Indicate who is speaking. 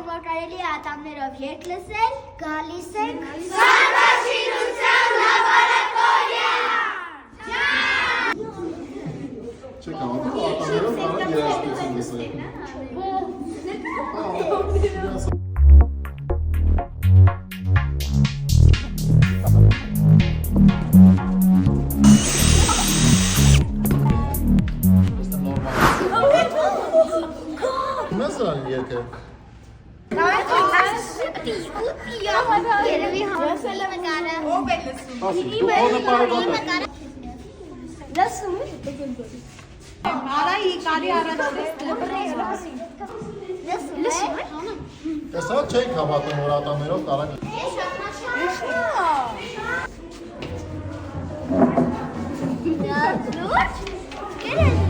Speaker 1: ակնկալելի ատամներով երգ լսել, գալիս ենք
Speaker 2: Սարվաշինության լաբորատորիա։
Speaker 3: Չեք հավատում, ատամներով կարող երաժշտություն լսել։ Մեզ են երկը։
Speaker 1: Երևի համասել եմ կարը։
Speaker 2: Ով է լսում։
Speaker 3: Ասի, դու ոնը պարևատ է։
Speaker 1: Լսում է։
Speaker 2: Արայի կարի առաջին
Speaker 1: Լսում է։
Speaker 3: Տեսա չեք հավատում, որ ատամներով կարող է։
Speaker 1: Լուրջ։ Գերես։